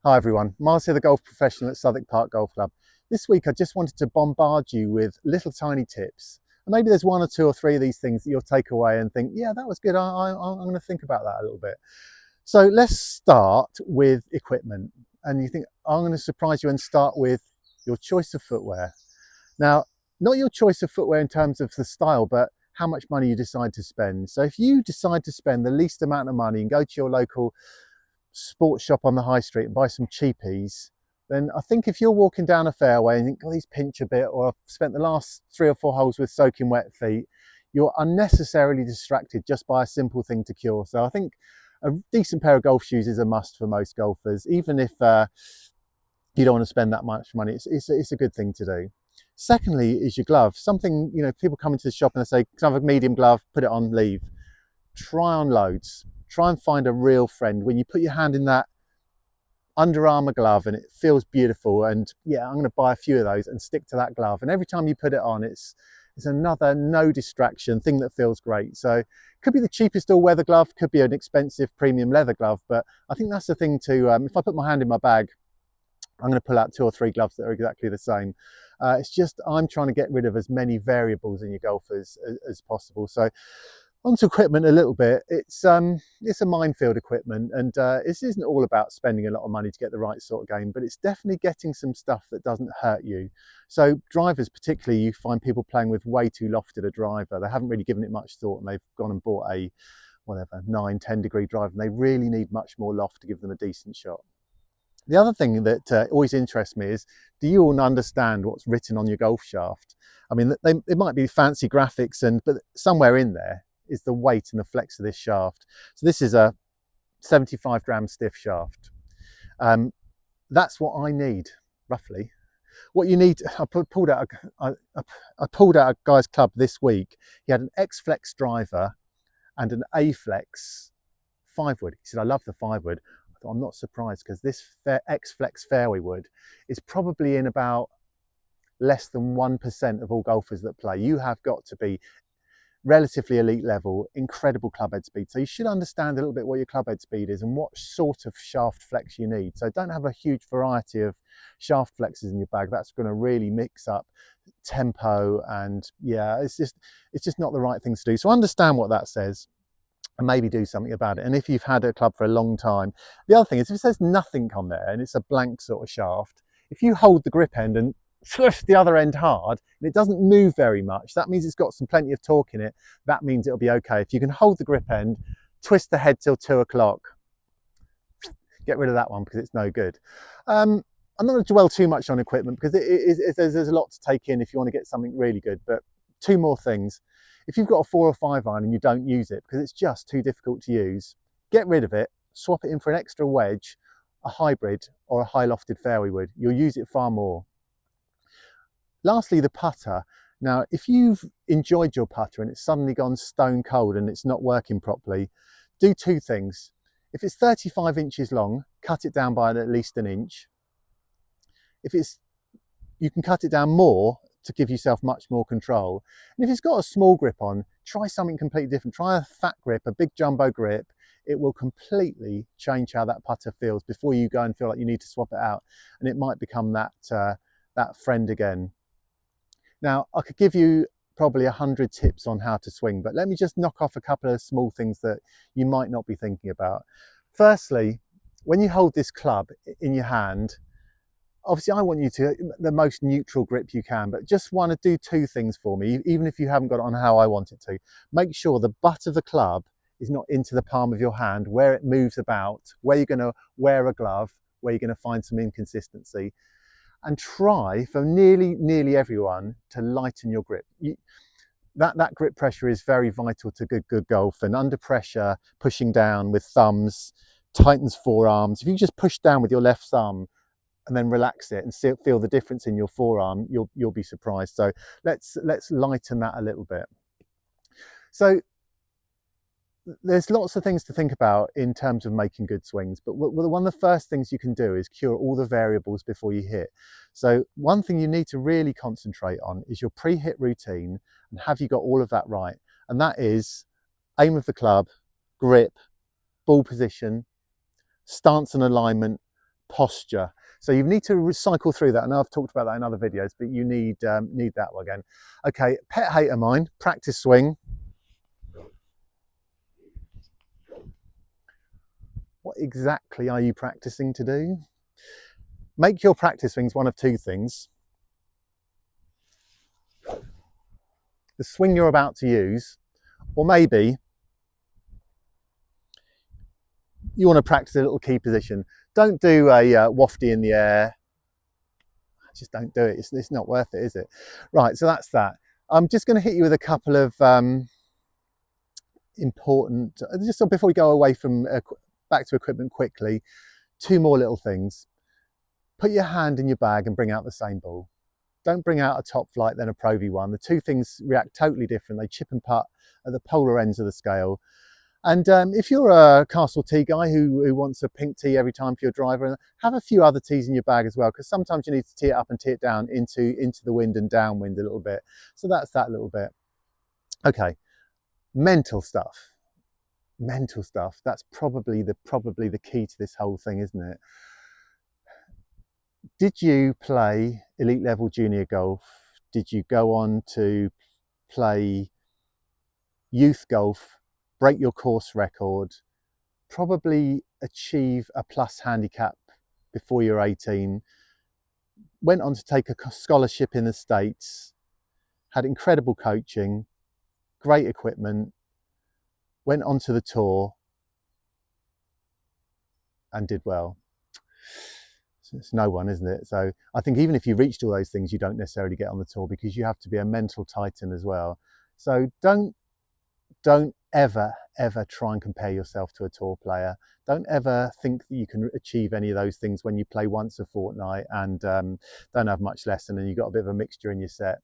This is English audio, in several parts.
Hi everyone, Miles here, the golf professional at Southwick Park Golf Club. This week I just wanted to bombard you with little tiny tips. And maybe there's one or two or three of these things that you'll take away and think, yeah, that was good, I'm going to think about that a little bit. So let's start with equipment. And you think, I'm going to surprise you and start with your choice of footwear. Now, not your choice of footwear in terms of the style, but how much money you decide to spend. So if you decide to spend the least amount of money and go to your local sports shop on the high street and buy some cheapies, then I think if you're walking down a fairway and think, oh, these pinch a bit, or I've spent the last 3 or 4 holes with soaking wet feet, you're unnecessarily distracted just by a simple thing to cure. So I think a decent pair of golf shoes is a must for most golfers, even if you don't want to spend that much money. It's a good thing to do. Secondly is your glove. Something, you know, people come into the shop and they say, can I have a medium glove, put it on, leave. Try on loads. Try and find a real friend. When you put your hand in that Under Armour glove and it feels beautiful, and yeah, I'm going to buy a few of those and stick to that glove. And every time you put it on, it's another no distraction thing that feels great. So could be the cheapest all-weather glove, could be an expensive premium leather glove, but I think that's the thing to, if I put my hand in my bag, I'm going to pull out 2 or 3 gloves that are exactly the same. It's just, I'm trying to get rid of as many variables in your golf as possible. So onto equipment a little bit. It's a minefield equipment, and this isn't all about spending a lot of money to get the right sort of game, but it's definitely getting some stuff that doesn't hurt you. So drivers particularly, you find people playing with way too lofted a driver. They haven't really given it much thought, and they've gone and bought a whatever 9-10 degree driver, and they really need much more loft to give them a decent shot. The other thing that always interests me is, do you all understand what's written on your golf shaft? I mean, it might be fancy graphics, but somewhere in there is the weight and the flex of this shaft. So this is a 75 gram stiff shaft. That's what I need, roughly. What you need, I pulled out a guy's club this week. He had an X-Flex driver and an A-Flex 5-wood. He said, I love the 5-wood. I thought, I'm not surprised, because this X-Flex fairway wood is probably in about less than 1% of all golfers that play. You have got to be relatively elite level, incredible club head speed. So you should understand a little bit what your club head speed is and what sort of shaft flex you need. So don't have a huge variety of shaft flexes in your bag. That's going to really mix up tempo, and yeah, it's just not the right thing to do. So understand what that says and maybe do something about it. And if you've had a club for a long time, the other thing is, if it says nothing on there and it's a blank sort of shaft, if you hold the grip end and push the other end hard and it doesn't move very much, that means it's got some plenty of torque in it. That means it'll be okay. If you can hold the grip end, twist the head till 2 o'clock, get rid of that one because it's no good. I'm not going to dwell too much on equipment because there's a lot to take in if you want to get something really good. But 2 more things. If you've got a 4 or 5 iron and you don't use it because it's just too difficult to use, get rid of it, swap it in for an extra wedge, a hybrid or a high lofted fairway wood. You'll use it far more. Lastly, the putter. Now, if you've enjoyed your putter and it's suddenly gone stone cold and it's not working properly, do 2 things. If it's 35 inches long, cut it down by at least 1 inch. You can cut it down more to give yourself much more control. And if it's got a small grip on, try something completely different. Try a fat grip, a big jumbo grip. It will completely change how that putter feels before you go and feel like you need to swap it out. And it might become that friend again. Now, I could give you probably 100 tips on how to swing, but let me just knock off a couple of small things that you might not be thinking about. Firstly, when you hold this club in your hand, obviously I want you to the most neutral grip you can, but just want to do 2 things for me, even if you haven't got it on how I want it to. Make sure the butt of the club is not into the palm of your hand, where it moves about, where you're going to wear a glove, where you're going to find some inconsistency. And try for nearly everyone to lighten your grip. That grip pressure is very vital to good golf, and under pressure, pushing down with thumbs tightens forearms. If you just push down with your left thumb and then relax it and feel the difference in your forearm, you'll be surprised. So let's lighten that a little bit. So there's lots of things to think about in terms of making good swings, but one of the first things you can do is cure all the variables before you hit. So one thing you need to really concentrate on is your pre-hit routine, and have you got all of that right? And that is aim of the club, grip, ball position, stance and alignment, posture. So you need to cycle through that. I know I've talked about that in other videos, but you need that one again. Okay, pet hate of mine, practice swing. What exactly are you practicing to do? Make your practice swings one of two things. The swing you're about to use, or maybe you want to practice a little key position. Don't do a wafty in the air. Just don't do it. It's not worth it, is it? Right, so that's that. I'm just going to hit you with a couple of important, just before we go away from back to equipment quickly, two more little things. Put your hand in your bag and bring out the same ball. Don't bring out a top flight, then a Pro V1. The two things react totally different. They chip and putt at the polar ends of the scale. And if you're a Castle tee guy who wants a pink tee every time for your driver, have a few other tees in your bag as well, because sometimes you need to tee it up and tee it down into the wind and downwind a little bit. So that's that little bit. Okay, mental stuff. Mental stuff. That's probably the key to this whole thing, isn't it? Did you play elite level junior golf? Did you go on to play youth golf, break your course record, probably achieve a plus handicap before you're 18, went on to take a scholarship in the States, had incredible coaching, great equipment, went onto the tour and did well? It's no one, isn't it? So I think even if you reached all those things, you don't necessarily get on the tour, because you have to be a mental titan as well. So don't ever try and compare yourself to a tour player. Don't ever think that you can achieve any of those things when you play once a fortnight and don't have much lesson and you've got a bit of a mixture in your set.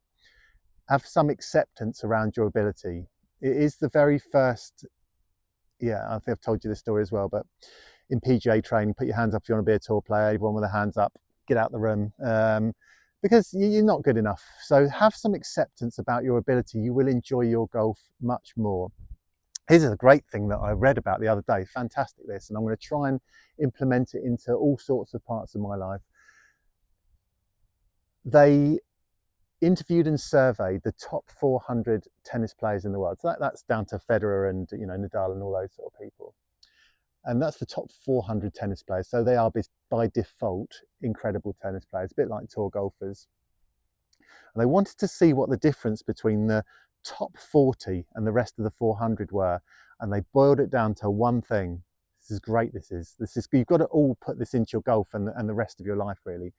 Have some acceptance around your ability. It is the very first, I think I've told you this story as well, but in PGA training, put your hands up if you want to be a tour player. Everyone with their hands up, get out the room, because you're not good enough. So have some acceptance about your ability. You will enjoy your golf much more. Here's a great thing that I read about the other day. Fantastic this, and I'm going to try and implement it into all sorts of parts of my life. They interviewed and surveyed the top 400 tennis players in the world. So that's down to Federer and Nadal and all those sort of people. And that's the top 400 tennis players. So they are by default incredible tennis players, a bit like tour golfers. And they wanted to see what the difference between the top 40 and the rest of the 400 were. And they boiled it down to one thing. This is great. This is you've got to all put this into your golf and the rest of your life, really.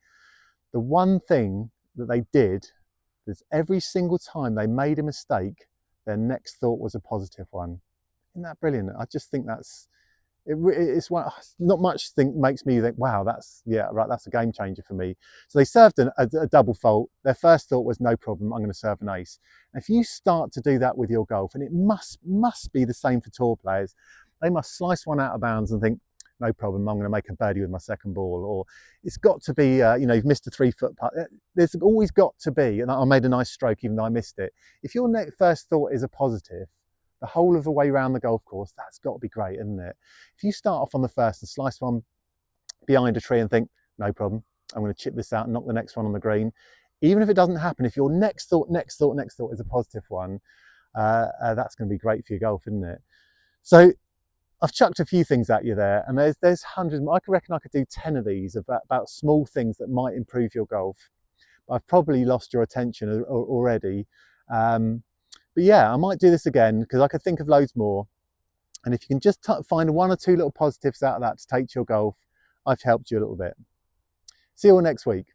The one thing that they did is every single time they made a mistake, their next thought was a positive one. Isn't that brilliant? I just think it's not much makes me think, wow, that's a game changer for me. So they served a double fault. Their first thought was, no problem, I'm going to serve an ace. And if you start to do that with your golf, and it must be the same for tour players, they must slice one out of bounds and think, no problem, I'm going to make a birdie with my second ball. Or it's got to be, you've missed a 3-foot putt. There's always got to be, and I made a nice stroke even though I missed it. If your first thought is a positive, the whole of the way around the golf course, that's got to be great, isn't it? If you start off on the first and slice one behind a tree and think, no problem, I'm going to chip this out and knock the next one on the green, even if it doesn't happen, if your next thought is a positive one, that's going to be great for your golf, isn't it? So I've chucked a few things at you there, and there's hundreds. I reckon I could do 10 of these about small things that might improve your golf. I've probably lost your attention already. But yeah, I might do this again because I could think of loads more. And if you can just find 1 or 2 little positives out of that to take to your golf, I've helped you a little bit. See you all next week.